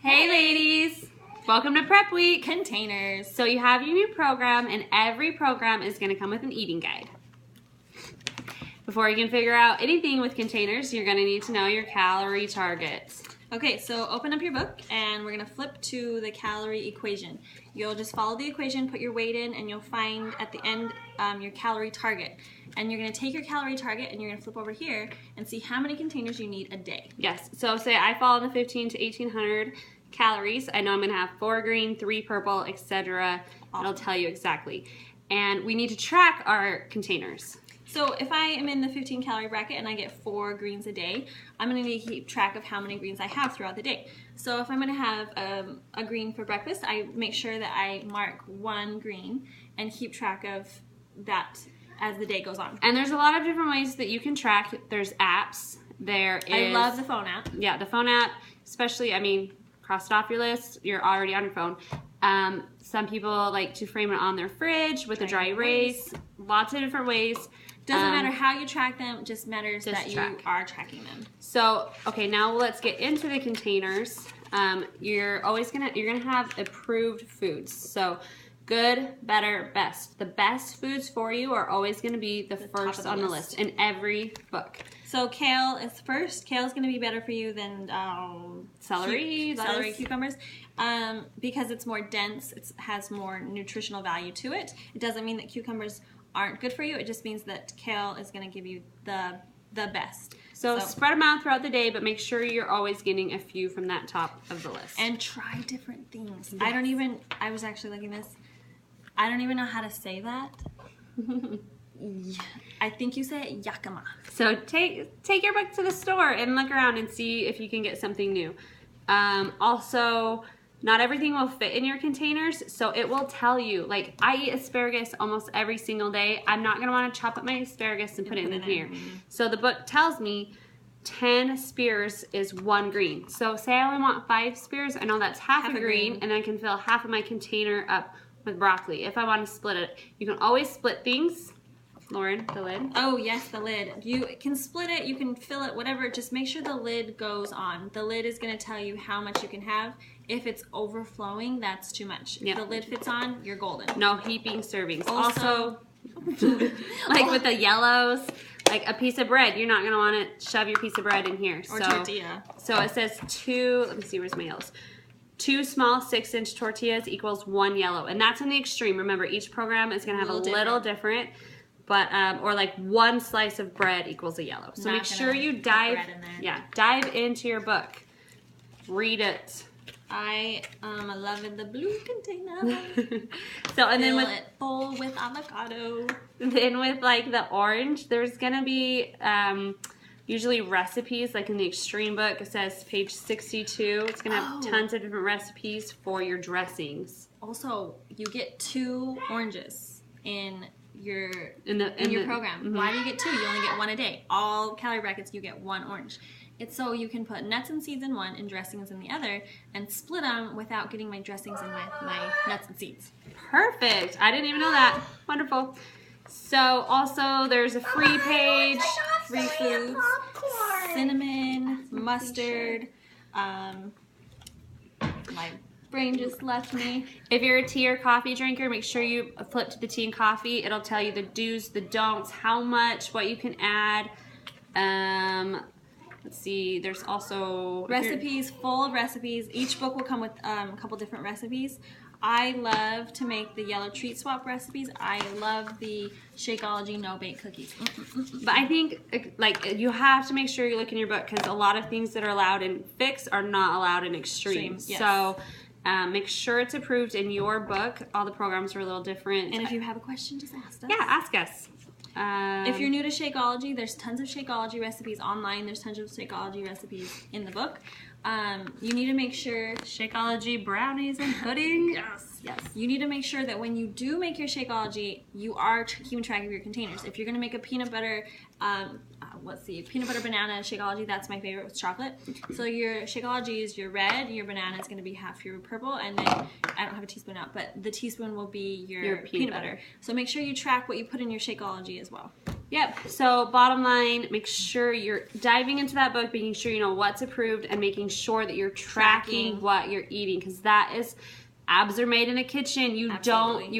Hey ladies! Welcome to Prep Week! Containers. So you have your new program, and every program is going to come with an eating guide. Before you can figure out anything with containers, you're going to need to know your calorie targets. Okay, so open up your book and we're going to flip to the calorie equation. You'll just follow the equation, put your weight in, and you'll find at the end your calorie target. And you're going to take your calorie target and you're going to flip over here and see how many containers you need a day. Yes, so say I fall in the 15 to 1800 calories. I know I'm going to have 4 green, 3 purple, etc. It'll tell you exactly. And we need to track our containers. So if I am in the 15 calorie bracket and I get 4 greens a day, I'm going to need to keep track of how many greens I have throughout the day. So if I'm going to have a green for breakfast, I make sure that I mark 1 green and keep track of that as the day goes on. And there's a lot of different ways that you can track. There's apps. I love the phone app. Yeah, the phone app, especially, cross it off your list. You're already on your phone. Some people like to frame it on their fridge with a dry erase. Lots of different ways. Doesn't matter how you track them, just matters that you are tracking them. So, okay, now let's get into the containers. You're gonna have approved foods. So, good, better, best. The best foods for you are always gonna be the first on the list in every book. So kale is first. Kale is going to be better for you than celery, cucumbers, because it's more dense. It has more nutritional value to it. It doesn't mean that cucumbers aren't good for you. It just means that kale is going to give you the best. So spread them out throughout the day, but make sure you're always getting a few from that top of the list. And try different things. Yes. I was actually looking at this. I don't even know how to say that. I think you say it yakima. So take your book to the store and look around and see if you can get something new. Also, not everything will fit in your containers, so it will tell you. Like, I eat asparagus almost every single day. I'm not going to want to chop up my asparagus and put it in here. So the book tells me 10 spears is 1 green. So say I only want 5 spears, I know that's half a green, and I can fill half of my container up with broccoli. If I want to split it, you can always split things. Lauren, the lid. Oh, yes, the lid. You can split it, you can fill it, whatever. Just make sure the lid goes on. The lid is going to tell you how much you can have. If it's overflowing, that's too much. If the lid fits on, you're golden. No heaping servings. Also like with the yellows, like a piece of bread, you're not going to want to shove your piece of bread in here. Or tortilla. So it says 2, let me see, where's my yellows? 2 small 6-inch tortillas equals 1 yellow. And that's in the extreme. Remember, each program is going to have a little different. But or like 1 slice of bread equals a yellow. So make sure you dive into your book. Read it. I am loving the blue container. So and then Fill it full with avocado. Then with like the orange, there's gonna be usually recipes. Like in the extreme book, it says page 62. It's gonna have tons of different recipes for your dressings. Also, you get 2 oranges in your program. Mm-hmm. Why do you get 2? You only get 1 a day. All calorie brackets, you get 1 orange. It's so you can put nuts and seeds in one and dressings in the other and split them without getting my dressings in my nuts and seeds. Perfect. I didn't even know that. Wonderful. So also there's a free page, free foods, cinnamon, mustard, my brain just left me. If you're a tea or coffee drinker, make sure you flip to the tea and coffee. It'll tell you the do's, the don'ts, how much, what you can add. Let's see, there's also recipes, full of recipes. Each book will come with a couple different recipes. I love to make the yellow treat swap recipes. I love the Shakeology no-bake cookies. But I think like you have to make sure you look in your book because a lot of things that are allowed in fix are not allowed in extreme. Yes. So make sure it's approved in your book. All the programs are a little different. And if you have a question, just ask us. Yeah, ask us. If you're new to Shakeology, there's tons of Shakeology recipes online. There's tons of Shakeology recipes in the book. You need to make sure Shakeology brownies and pudding. Yes. You need to make sure that when you do make your Shakeology, you are keeping track of your containers. If you're going to make a peanut butter, peanut butter banana Shakeology, that's my favorite with chocolate. So your Shakeology is your red, your banana is going to be half your purple, and then I don't have a teaspoon out, but the teaspoon will be your peanut butter. So make sure you track what you put in your Shakeology as well. Yep. So bottom line, make sure you're diving into that book, making sure you know what's approved, and making sure that you're tracking what you're eating, because that is. Abs are made in a kitchen. You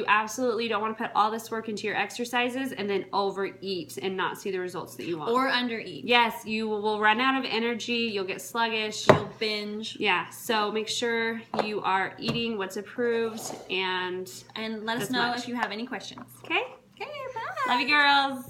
absolutely don't want to put all this work into your exercises and then overeat and not see the results that you want. Or undereat. Yes, you will run out of energy. You'll get sluggish. You'll binge. Yeah, so make sure you are eating what's approved and let us know if you have any questions. Okay? Okay, bye. Love you, girls.